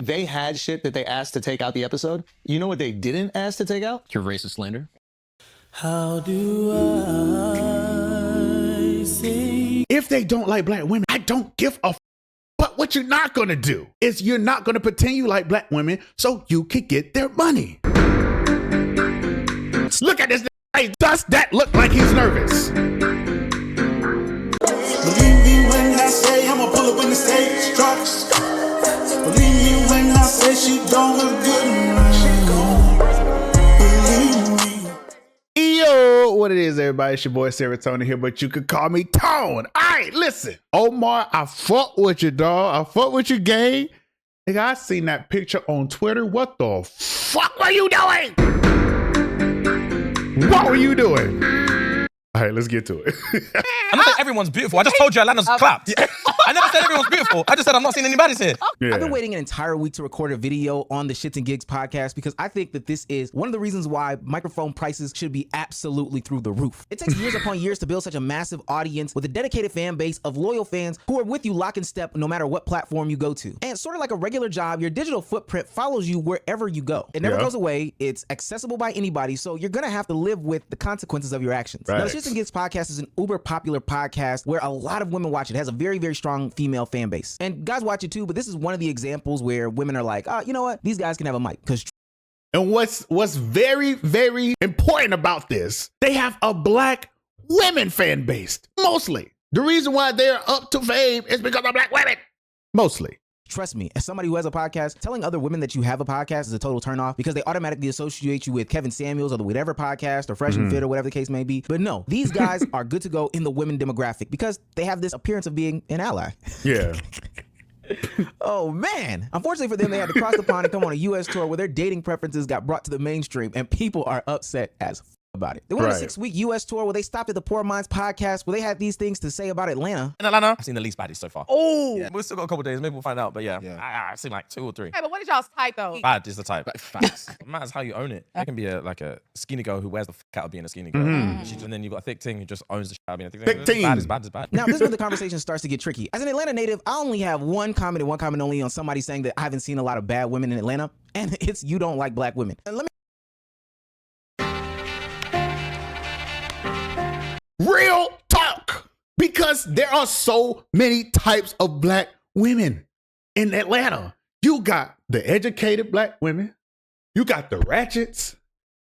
They had shit that they asked to take out the episode. You know what they didn't ask to take out? Your racist slander. How do I say? If they don't like black women, I don't give a f. But what you're not gonna do is you're not gonna pretend you like black women so you can get their money. Look at this. Does that look like he's nervous? Believe me when I say I'ma pull up when the stage drops. Believe me when I say she don't look good. Believe me. Yo, what it is, everybody? It's your boy Srotonn here, but you could call me Tone. All right, listen. Omar, I fuck with you, dog. I fuck with you, gang. Nigga, I seen that picture on Twitter. What the fuck were you doing? What were you doing? All right, let's get to it. I'm not saying everyone's beautiful. I just told you Atlanta's clapped. I never said everyone's beautiful. I just said I'm not seeing anybody's here. Yeah. I've been waiting an entire week to record a video on the ShxtsNGigs podcast because I think that this is one of the reasons why microphone prices should be absolutely through the roof. It takes years upon years to build such a massive audience with a dedicated fan base of loyal fans who are with you lock and step no matter what platform you go to. And sort of like a regular job, your digital footprint follows you wherever you go. It never goes away. It's accessible by anybody, so you're gonna have to live with the consequences of your actions. Right. Now, the ShxtsNGigs podcast is an uber popular podcast where a lot of women watch it. It has a very, very strong female fan base. And guys watch it too, but this is one of the examples where women are like, you know what? These guys can have a mic. Because And what's very, very important about this, they have a black women fan base, mostly. The reason why they're up to fame is because of black women, mostly. trust me, as somebody who has a podcast, telling other women that you have a podcast is a total turnoff because they automatically associate you with Kevin Samuels or the Whatever podcast or Fresh and Fit or whatever the case may be. But no, these guys are good to go in the women demographic because they have this appearance of being an ally. Yeah. Oh man. Unfortunately for them, they had to cross the pond and come on a US tour where their dating preferences got brought to the mainstream and people are upset as about it. They went on a 6-week US tour where they stopped at the Poor Minds podcast where they had these things to say about Atlanta. In Atlanta, I've seen the least baddies so far. Oh, Yeah, we've still got a couple days. Maybe we'll find out. But yeah, I've seen like 2 or 3. hey, but what is y'all's type though? Bad is the type. Facts. It matters how you own it. It can be like a skinny girl who wears the fuck out of being a skinny girl. And then you've got a thick ting who just owns the shit out of being a thick ting. Thick ting. Bad is bad is bad. Now, this is when the conversation starts to get tricky. As an Atlanta native, I only have one comment and one comment only on somebody saying that I haven't seen a lot of bad women in Atlanta, and it's you don't like black women. And let me Real talk. Because there are so many types of black women in Atlanta. You got the educated black women. You got the ratchets.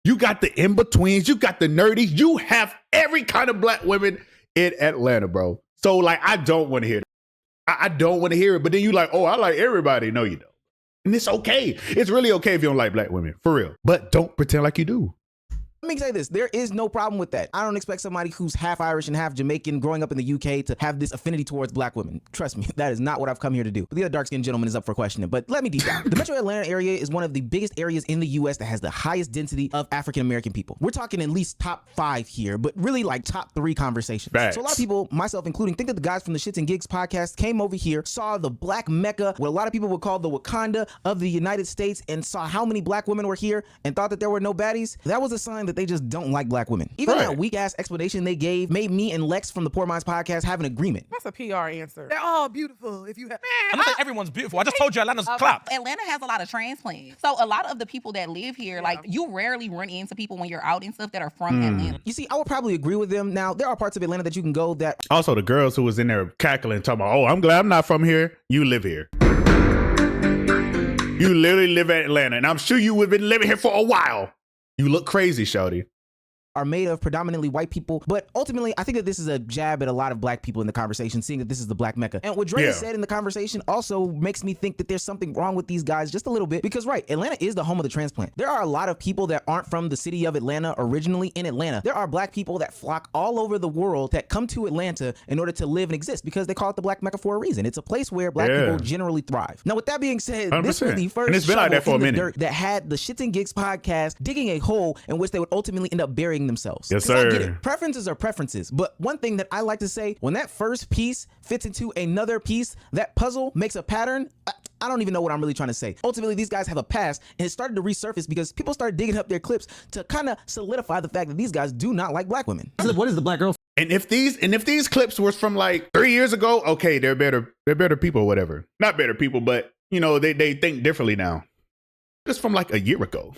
You got the in-betweens. You got the nerdies. You have every kind of black women in Atlanta, bro. So, like, I don't want to hear that. I don't want to hear it. But then you like, oh, I like everybody. No, you don't. And it's okay. It's really okay if you don't like black women, for real. But don't pretend like you do. Let me say this, there is no problem with that. I don't expect somebody who's half Irish and half Jamaican growing up in the UK to have this affinity towards black women. Trust me, that is not what I've come here to do. But the other dark-skinned gentleman is up for questioning, but let me deep down. The Metro Atlanta area is one of the biggest areas in the US that has the highest density of African-American people. We're talking at least top 5 here, but really like top 3 conversations. Facts. So a lot of people, myself including, think that the guys from the ShxtsNGigs podcast came over here, saw the black Mecca, what a lot of people would call the Wakanda of the United States, and saw how many black women were here and thought that there were no baddies. That was a sign that they just don't like black women. Even that weak ass explanation they gave made me and Lex from the Poor Minds podcast have an agreement. That's a PR answer. They're all beautiful. If you have, I'm not saying everyone's beautiful. I just told you Atlanta's clapped. Atlanta has a lot of transplants. So a lot of the people that live here, like you rarely run into people when you're out and stuff that are from Atlanta. You see, I would probably agree with them. Now, there are parts of Atlanta that you can go that Also, the girls who was in there cackling, talking about, oh, I'm glad I'm not from here. You live here. You literally live in Atlanta, and I'm sure you have been living here for a while. You look crazy, shawty. are made of predominantly white people. But ultimately, I think that this is a jab at a lot of black people in the conversation, seeing that this is the black Mecca. And what Dre said in the conversation also makes me think that there's something wrong with these guys just a little bit. Because right, Atlanta is the home of the transplant. There are a lot of people that aren't from the city of Atlanta originally in Atlanta. There are black people that flock all over the world that come to Atlanta in order to live and exist because they call it the black Mecca for a reason. It's a place where black people generally thrive. Now, with that being said, 100%. this was the first and it's been like that for a minute. that had the ShxtsNGigs podcast digging a hole in which they would ultimately end up burying themselves. Yes, 'Cause I get sir. it. Preferences are preferences, but one thing that I like to say, when that first piece fits into another piece, that puzzle makes a pattern. I don't even know what I'm really trying to say. Ultimately, these guys have a past, and it started to resurface because people started digging up their clips to kind of solidify the fact that these guys do not like black women. What is the black girl? And if these clips were from like 3 years ago, okay, they're better people or whatever. Not better people, but you know, they think differently now. It's from like a year ago.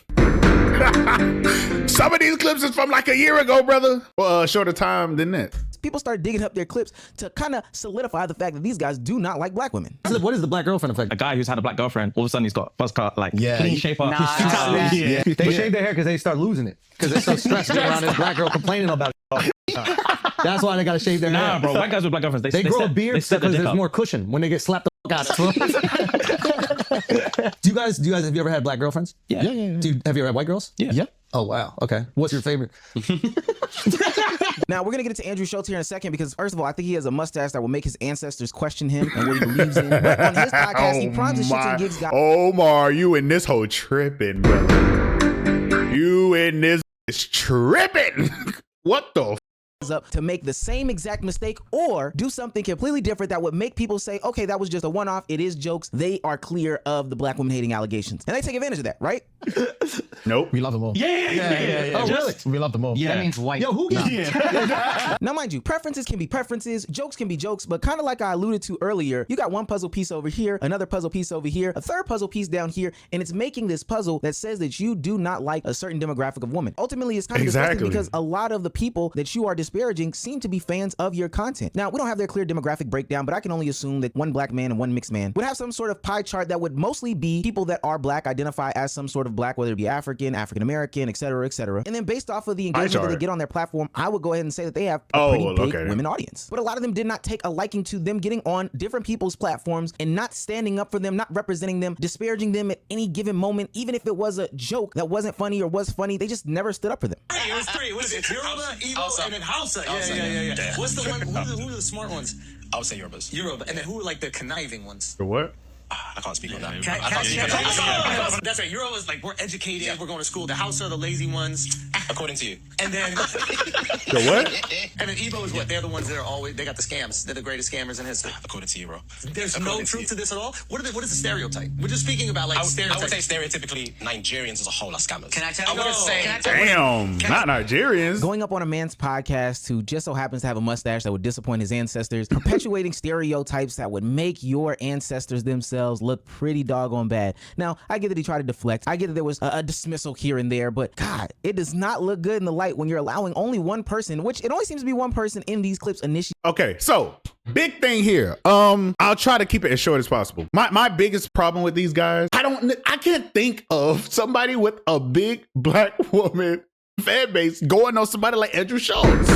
Some of these clips is from like a year ago, brother. Well, a shorter time than that. People start digging up their clips to kind of solidify the fact that these guys do not like black women. What is the black girlfriend effect? A guy who's had a black girlfriend, all of a sudden he's got a buzz cut, like Yeah. clean shape up. Yeah. They shave their hair because they start losing it. Because they're so stressed around this black girl complaining about it. That's why they got to shave their hair. Nah, bro, white guys with black girlfriends, They grow a step- beard they step their because dick there's up. more cushion when they get slapped the fuck out. Do you guys, have you ever had black girlfriends? Yeah. Have you ever had white girls? Yeah. Oh, wow. Okay. What's your favorite? Now, we're going to get into Andrew Schultz here in a second because, first of all, I think he has a mustache that will make his ancestors question him and what he believes in. But on his podcast, he primes the shits and gigs guy. Omar, you in this whole tripping, brother. You in this is tripping. What the f? Up to make the same exact mistake or do something completely different that would make people say, okay, that was just a one-off. It is jokes. They are clear of the black women hating allegations. And they take advantage of that, right? Nope. We love them all. Yeah. Oh, really? We love them all. Yeah. That means white. Yo, who gets Now, mind you, preferences can be preferences, jokes can be jokes, but kind of like I alluded to earlier, you got one puzzle piece over here, another puzzle piece over here, a third puzzle piece down here, and it's making this puzzle that says that you do not like a certain demographic of women. Ultimately, it's kind of disgusting because a lot of the people that you are disparaging seem to be fans of your content. Now, we don't have their clear demographic breakdown, but I can only assume that one black man and one mixed man would have some sort of pie chart that would mostly be people that are black, identify as some sort of black, whether it be African, African-American, et cetera, et cetera. And then based off of the engagement that they get on their platform, I would go ahead and say that they have a pretty big women audience. But a lot of them did not take a liking to them getting on different people's platforms and not standing up for them, not representing them, disparaging them at any given moment, even if it was a joke that wasn't funny or was funny, they just never stood up for them. It was three. What is it? Yoruba, Igbo, and then Hausa. Yeah. What's the one? Who are the smart ones? I would say Yorubas. Yoruba. And then who are like the conniving ones? The what? I can't speak on that. That's right. Yoruba's like, we're educated, we're going to school. The Hausa are the lazy ones. According to you. And then The what? And then Igbo is what? They're the ones that are always, they got the scams. They're the greatest scammers in history. According to you, bro. There's no truth to this at all? What is the stereotype? We're just speaking about like stereotypes. I would say stereotypically Nigerians as a whole are scammers. Can I tell you? Damn, not Nigerians. Going up on a man's podcast who just so happens to have a mustache that would disappoint his ancestors, perpetuating stereotypes that would make your ancestors themselves look pretty doggone bad. Now, I get that he tried to deflect. I get that there was a dismissal here and there, but God, it does not look good in the light when you're allowing only one person, which it only seems to be one person in these clips initially. Okay, so big thing here. I'll try to keep it as short as possible. My biggest problem with these guys, I can't think of somebody with a big black woman fan base going on somebody like Andrew Schultz.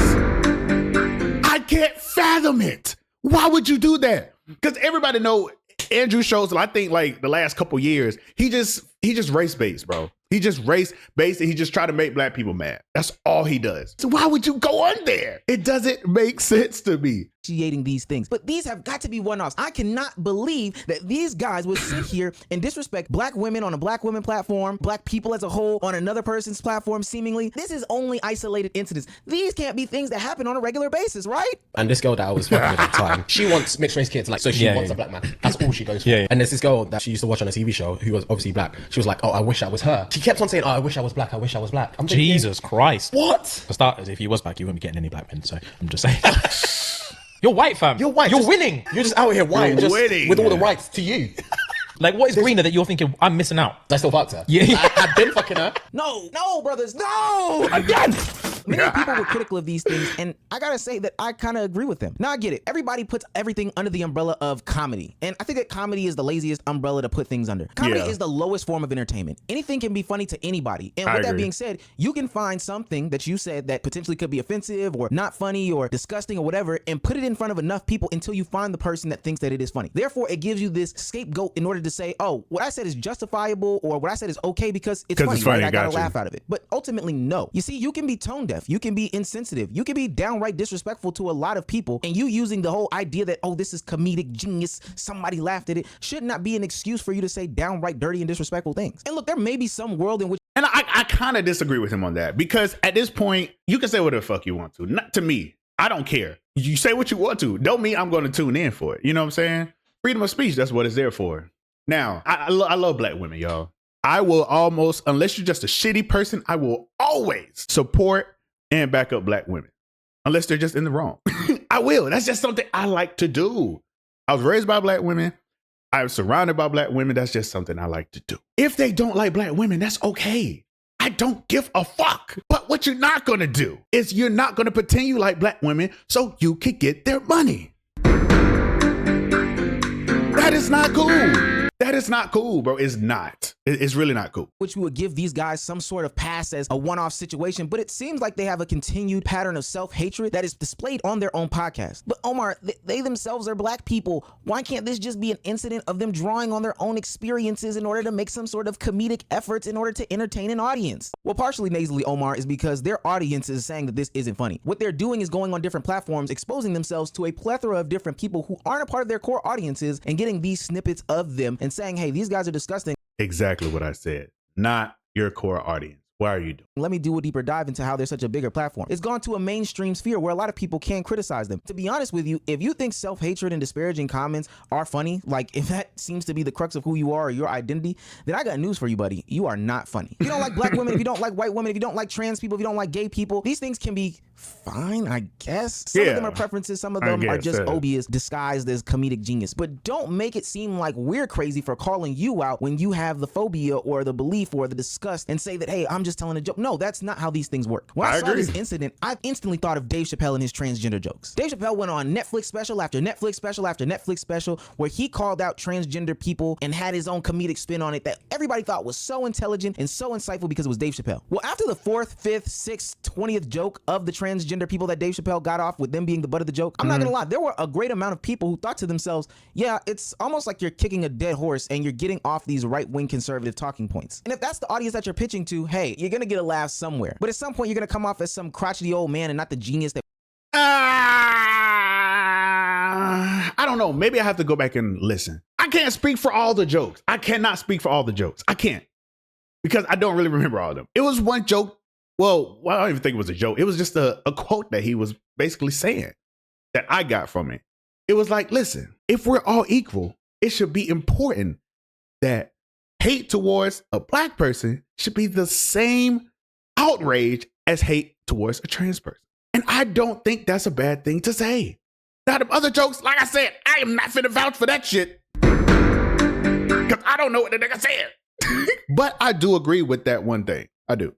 I can't fathom it. Why would you do that? Because everybody know Andrew Schultz, I think like the last couple years, he just race based, bro. He just race based and he just try to make black people mad. That's all he does. So why would you go on there? It doesn't make sense to me. These things, but these have got to be one-offs. I cannot believe that these guys would sit here and disrespect black women on a black women platform, black people as a whole on another person's platform. Seemingly, this is only isolated incidents. These can't be things that happen on a regular basis, right? And this girl that I was fucking with at the time, she wants mixed race kids, like, so she wants a black man. That's all she goes for. And there's this girl that she used to watch on a TV show who was obviously black. She was like, oh, I wish I was her. She kept on saying, oh, I wish I was black. I wish I was black. I'm thinking, Jesus Christ. What? For starters, if he was black, you wouldn't be getting any black men, so I'm just saying. You're white, fam. You're white. You're winning. You're just out here white, just winning. with all the rights to you. Like, what is greener that you're thinking, I'm missing out? I still fucked her. Yeah. I've been fucking her. No, brothers, no! Again! Many people were critical of these things, and I gotta say that I kind of agree with them. Now, I get it. Everybody puts everything under the umbrella of comedy, and I think that comedy is the laziest umbrella to put things under. Comedy is the lowest form of entertainment. Anything can be funny to anybody, and with that being said, you can find something that you said that potentially could be offensive or not funny or disgusting or whatever, and put it in front of enough people until you find the person that thinks that it is funny. Therefore, it gives you this scapegoat in order to say, oh, what I said is justifiable, or what I said is okay because it's funny, right? I gotta laugh out of it. But ultimately, no. You see, you can be tone deaf, you can be insensitive, you can be downright disrespectful to a lot of people, and you using the whole idea that, oh, this is comedic genius, somebody laughed at it, should not be an excuse for you to say downright dirty and disrespectful things. And look, there may be some world in which, and I kind of disagree with him on that, because at this point, you can say whatever the fuck you want to. Not to me. I don't care. You say what you want to. Don't mean I'm going to tune in for it. You know what I'm saying? Freedom of speech, that's what it's there for. Now, I love black women, y'all. I will almost, unless you're just a shitty person, I will always support and back up black women. Unless they're just in the wrong. I will. That's just something I like to do. I was raised by black women. I'm surrounded by black women. That's just something I like to do. If they don't like black women, that's okay. I don't give a fuck. But what you're not going to do is you're not going to pretend you like black women so you can get their money. That is not cool. That is not cool, bro. It's not. It's really not cool. Which we would give these guys some sort of pass as a one-off situation, but it seems like they have a continued pattern of self-hatred that is displayed on their own podcast. But Omar, they themselves are black people. Why can't this just be an incident of them drawing on their own experiences in order to make some sort of comedic efforts in order to entertain an audience? Well, partially nasally, Omar, is because their audience is saying that this isn't funny. What they're doing is going on different platforms, exposing themselves to a plethora of different people who aren't a part of their core audiences and getting these snippets of them and saying, hey, these guys are disgusting. Exactly what I said. Not your core audience. Why are you doing? Let me do a deeper dive into how they're such a bigger platform. It's gone to a mainstream sphere where a lot of people can criticize them. To be honest with you, if you think self-hatred and disparaging comments are funny, like if that seems to be the crux of who you are or your identity, then I got news for you, buddy. You are not funny. If you don't like black women, if you don't like white women, if you don't like trans people, if you don't like gay people, these things can be fine, I guess. Some of them are preferences, some of them are just odious, disguised as comedic genius. But don't make it seem like we're crazy for calling you out when you have the phobia or the belief or the disgust and say that, hey, I'm just telling a joke. No, that's not how these things work. When I saw this incident, I instantly thought of Dave Chappelle and his transgender jokes. Dave Chappelle went on Netflix special after Netflix special after Netflix special where he called out transgender people and had his own comedic spin on it that everybody thought was so intelligent and so insightful because it was Dave Chappelle. Well, after the 4th, 5th, 6th, 20th joke of the transgender people that Dave Chappelle got off with them being the butt of the joke, I'm not gonna lie, there were a great amount of people who thought to themselves, yeah, it's almost like you're kicking a dead horse and you're getting off these right-wing conservative talking points. And if that's the audience that you're pitching to, hey, you're gonna get a laugh somewhere. But at some point, you're gonna come off as some crotchety old man and not the genius that I don't know. Maybe I have to go back and listen. I can't speak for all the jokes. I cannot speak for all the jokes. I can't. Because I don't really remember all of them. It was one joke. Well, I don't even think it was a joke. It was just a quote that he was basically saying that I got from it. It was like, listen, if we're all equal, it should be important that hate towards a black person should be the same outrage as hate towards a trans person. And I don't think that's a bad thing to say. Now, the other jokes, like I said, I am not finna vouch for that shit. Because I don't know what the nigga said. But I do agree with that one thing. I do.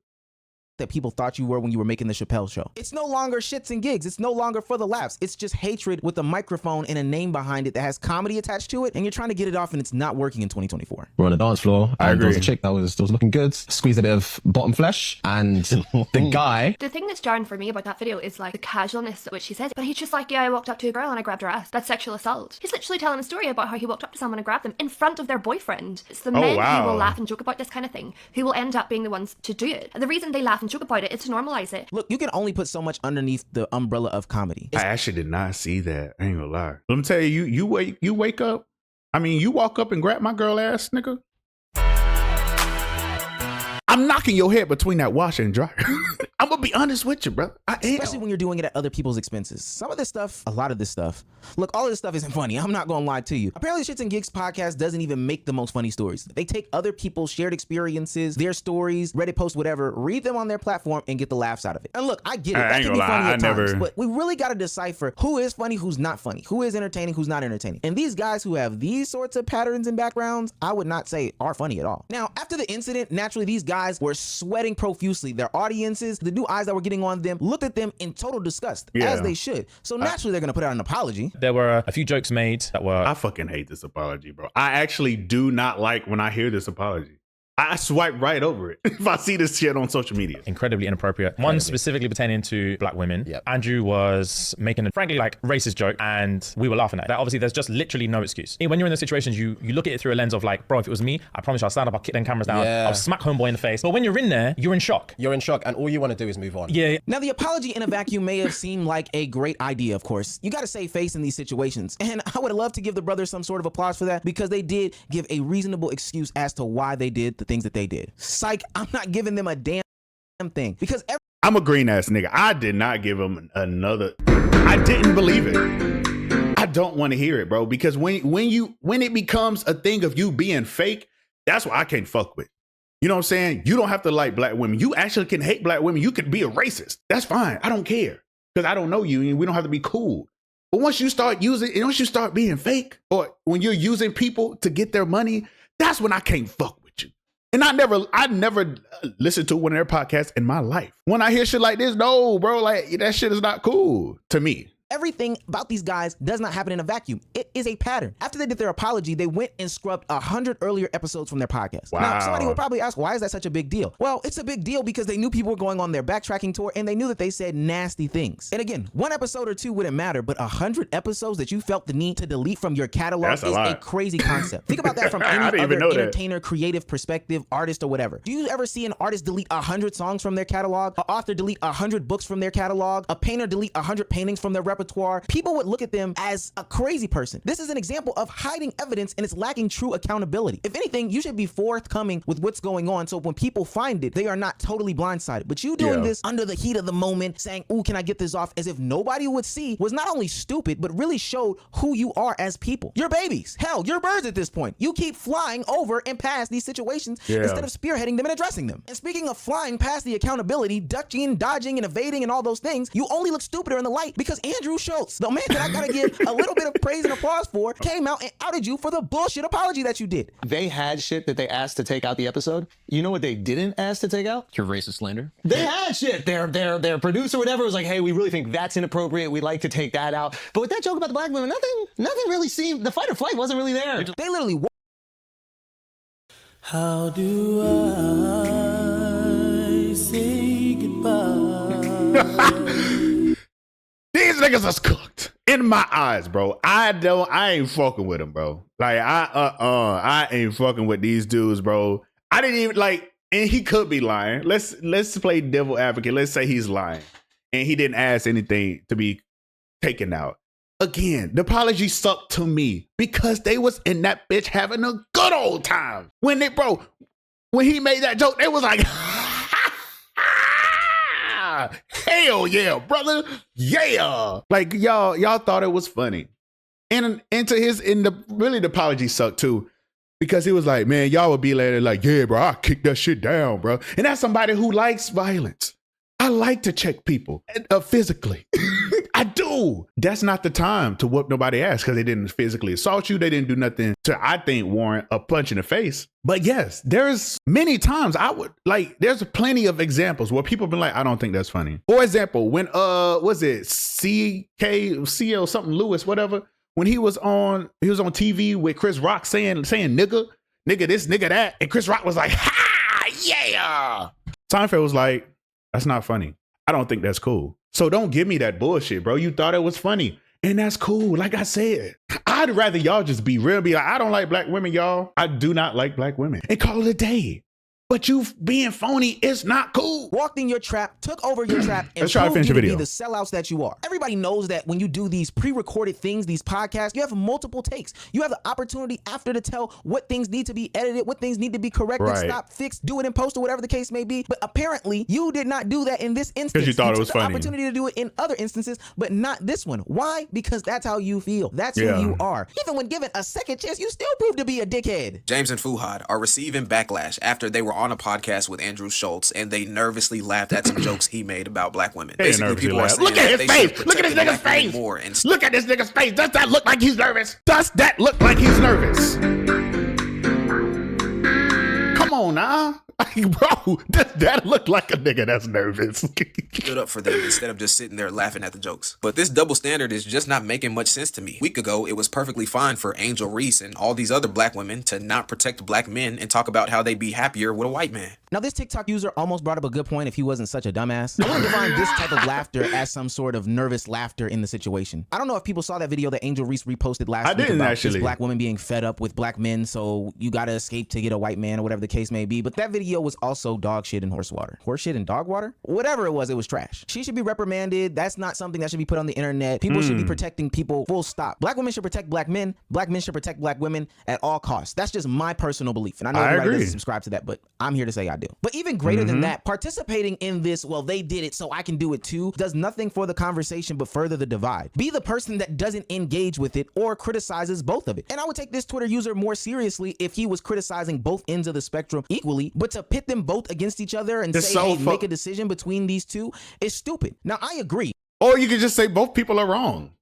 That people thought you were when you were making the Chappelle show. It's no longer shits and gigs. It's no longer for the laughs. It's just hatred with a microphone and a name behind it that has comedy attached to it, and you're trying to get it off and it's not working in 2024. We're on the dance floor I and there agree. was a chick that was looking good, squeezed a bit of bottom flesh, and the guy... The thing that's jarring for me about that video is like the casualness at which he says it. But he's just like, yeah, I walked up to a girl and I grabbed her ass. That's sexual assault. He's literally telling a story about how he walked up to someone and grabbed them in front of their boyfriend. It's the men who will laugh and joke about this kind of thing who will end up being the ones to do it. And the reason they laugh and joke about it is to normalize it. Look, you can only put so much underneath the umbrella of comedy. I actually did not see that. I ain't gonna lie. Let me tell you, you wake up. I mean, you walk up and grab my girl ass, nigga. I'm knocking your head between that washer and dryer. I'm gonna be honest with you, bro. I am. Especially when you're doing it at other people's expenses. Some of this stuff, a lot of this stuff. Look, all of this stuff isn't funny. I'm not gonna lie to you. Apparently, Shits and Gigs podcast doesn't even make the most funny stories. They take other people's shared experiences, their stories, Reddit posts, whatever, read them on their platform and get the laughs out of it. And look, I get it. That can be funny at times, but we really gotta decipher who is funny, who's not funny, who is entertaining, who's not entertaining. And these guys who have these sorts of patterns and backgrounds, I would not say are funny at all. Now, after the incident, naturally, these guys were sweating profusely. Their audiences, the new eyes that were getting on them, looked at them in total disgust, as they should. So naturally, they're gonna put out an apology. There were a few jokes made that were... I fucking hate this apology, bro. I actually do not like when I hear this apology. I swipe right over it if I see this shit on social media. Incredibly inappropriate. One specifically pertaining to black women. Yep. Andrew was making a frankly like racist joke and we were laughing at it. That obviously there's just literally no excuse. When you're in those situations, you look at it through a lens of like, bro, if it was me, I promise you I'll stand up, I'll kick them cameras down, I'll smack homeboy in the face. But when you're in there, you're in shock. You're in shock and all you want to do is move on. Yeah. Now, the apology in a vacuum may have seemed like a great idea, of course. You gotta save face in these situations. And I would love to give the brothers some sort of applause for that because they did give a reasonable excuse as to why they did the things that they did. Psych, I'm not giving them a damn thing because I'm a green ass nigga. I did not give him another. I didn't believe it. I don't want to hear it, bro. Because when it becomes a thing of you being fake, that's what I can't fuck with. You know what I'm saying? You don't have to like black women. You actually can hate black women. You could be a racist. That's fine. I don't care because I don't know you and we don't have to be cool. But once you start being fake, or when you're using people to get their money, that's when I can't fuck with you. And I never listened to one of their podcasts in my life. When I hear shit like this, no, bro, like that shit is not cool to me. Everything about these guys does not happen in a vacuum. It is a pattern. After they did their apology, they went and scrubbed 100 earlier episodes from their podcast. Wow. Now, somebody will probably ask, why is that such a big deal? Well, it's a big deal because they knew people were going on their backtracking tour and they knew that they said nasty things. And again, one episode or two wouldn't matter, but 100 episodes that you felt the need to delete from your catalog is a crazy concept. Think about that from any other entertainer, creative perspective, artist, or whatever. Do you ever see an artist delete 100 songs from their catalog? An author delete 100 books from their catalog? A painter delete 100 paintings from their repertoire? People would look at them as a crazy person. This is an example of hiding evidence and it's lacking true accountability. If anything, you should be forthcoming with what's going on so when people find it, they are not totally blindsided. But you doing this under the heat of the moment, saying, ooh, can I get this off, as if nobody would see, was not only stupid, but really showed who you are as people. You're babies. Hell, you're birds at this point. You keep flying over and past these situations instead of spearheading them and addressing them. And speaking of flying past the accountability, ducking, dodging, and evading and all those things, you only look stupider in the light because Andrew Schultz, the man that I gotta give a little bit of praise and applause for, came out and outed you for the bullshit apology that you did. They had shit that they asked to take out the episode. You know what they didn't ask to take out? Your racist slander. They had shit. Their producer, whatever, was like, hey, we really think that's inappropriate. We'd like to take that out. But with that joke about the black women, nothing really seemed, the fight or flight wasn't really there. They literally How do I say goodbye? These niggas is cooked in my eyes, bro. I ain't fucking with them, bro. Like I ain't fucking with these dudes, bro. I didn't even like, and he could be lying. Let's play devil advocate. Let's say he's lying and he didn't ask anything to be taken out. Again, the apology sucked to me because they was in that bitch having a good old time. When he made that joke, they was like, hell yeah, brother. Yeah. Like y'all thought it was funny. And the apology sucked too. Because he was like, man, y'all would be like, yeah, bro, I'll kick that shit down, bro. And that's somebody who likes violence. I like to check people physically. I do. That's not the time to whoop nobody ass because they didn't physically assault you. They didn't do nothing to, I think, warrant a punch in the face. But yes, there's many times there's plenty of examples where people have been like, I don't think that's funny. For example, when, was it CL something Lewis, whatever, when he was on TV with Chris Rock saying nigga this, nigga that, and Chris Rock was like, ha, yeah. Seinfeld was like, that's not funny. I don't think that's cool. So don't give me that bullshit, bro. You thought it was funny. And that's cool. Like I said, I'd rather y'all just be real, be like, I don't like black women, y'all. I do not like black women. And call it a day. But you being phony is not cool. Walked in your trap, took over your trap, and Let's try to finish the video. Be the sellouts that you are. Everybody knows that when you do these pre-recorded things, these podcasts, you have multiple takes. You have the opportunity after to tell what things need to be edited, what things need to be corrected, stopped, fixed, do it in post, or whatever the case may be. But apparently, you did not do that in this instance. Because you thought it was funny. funny. Opportunity to do it in other instances, but not this one. Why? Because that's how you feel. That's who you are. Even when given a second chance, you still prove to be a dickhead. James and Fuhad are receiving backlash after they were on a podcast with Andrew Schultz and they nervously laughed at some jokes he made about black women. Basically, people are saying, look at his face. Look at this nigga's face. Look at this nigga's face. Does that look like he's nervous? Does that look like he's nervous? Come on now. Like, bro, does that look like a nigga that's nervous? Stood up for them instead of just sitting there laughing at the jokes. But this double standard is just not making much sense to me. A week ago, it was perfectly fine for Angel Reese and all these other black women to not protect black men and talk about how they'd be happier with a white man. Now, this TikTok user almost brought up a good point if he wasn't such a dumbass. I want to define this type of laughter as some sort of nervous laughter in the situation. I don't know if people saw that video that Angel Reese reposted last week about this black woman being fed up with black men, so you gotta escape to get a white man or whatever the case may be. But that video was also dog shit and horse water. Horse shit and dog water? Whatever it was trash. She should be reprimanded. That's not something that should be put on the internet. People should be protecting people, full stop. Black women should protect black men. Black men should protect black women at all costs. That's just my personal belief. And I know everybody doesn't subscribe to that, but I'm here to say I do. But even greater than that, participating in this, well, they did it, so I can do it too, does nothing for the conversation but further the divide. Be the person that doesn't engage with it or criticizes both of it. And I would take this Twitter user more seriously if he was criticizing both ends of the spectrum equally, but to pit them both against each other and say, hey, make a decision between these two is stupid. Now, I agree. Or you could just say both people are wrong.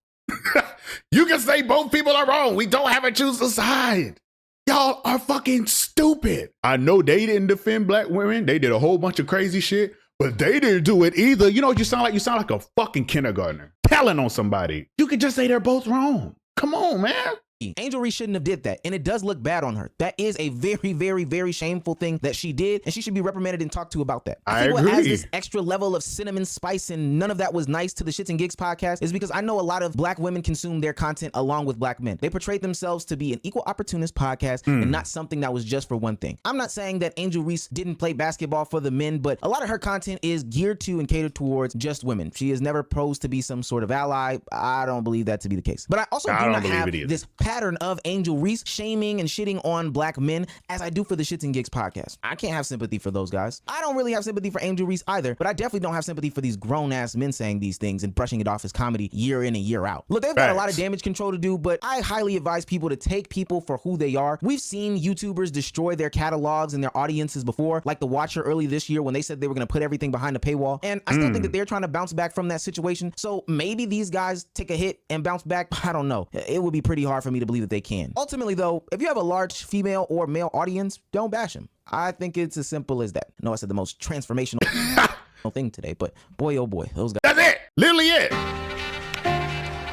You can say both people are wrong. We don't have to choose a side. Y'all are fucking stupid. I know they didn't defend black women. They did a whole bunch of crazy shit, but they didn't do it either. You know what you sound like? You sound like a fucking kindergartner telling on somebody. You could just say they're both wrong. Come on, man. Angel Reese shouldn't have did that, and it does look bad on her. That is a very, very, very shameful thing that she did, and she should be reprimanded and talked to about that. I think agree. what adds this extra level of cinnamon spice, and none of that was nice to the Shits and Gigs podcast, is because I know a lot of black women consume their content along with black men. They portrayed themselves to be an equal opportunist podcast and not something that was just for one thing. I'm not saying that Angel Reese didn't play basketball for the men, but a lot of her content is geared to and catered towards just women. She has never posed to be some sort of ally. I don't believe that to be the case. But I also do not have this pattern of Angel Reese shaming and shitting on black men as I do for the Shits and Gigs podcast. I can't have sympathy for those guys. I don't really have sympathy for Angel Reese either, but I definitely don't have sympathy for these grown-ass men saying these things and brushing it off as comedy year in and year out. Look, they've got a lot of damage control to do, but I highly advise people to take people for who they are. We've seen YouTubers destroy their catalogs and their audiences before, like The Watcher early this year when they said they were going to put everything behind a paywall, and I still think that they're trying to bounce back from that situation, so maybe these guys take a hit and bounce back. I don't know. It would be pretty hard for me to believe that they can. Ultimately, though, if you have a large female or male audience, don't bash them. I think it's as simple as that. I know I said the most transformational thing today, but boy, oh boy, those guys. That's it. Literally it.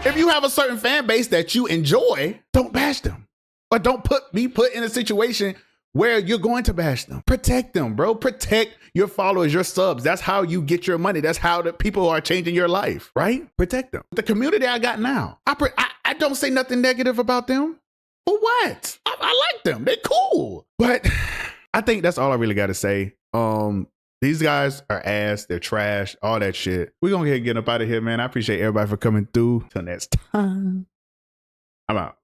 If you have a certain fan base that you enjoy, don't bash them. Or don't be put in a situation where you're going to bash them. Protect them, bro. Protect your followers, your subs. That's how you get your money. That's how the people are changing your life, right? Protect them. The community I got now, I don't say nothing negative about them. For what? I like them. They're cool. But I think that's all I really got to say. These guys are ass. They're trash. All that shit. We're going to get up out of here, man. I appreciate everybody for coming through. Till next time. I'm out.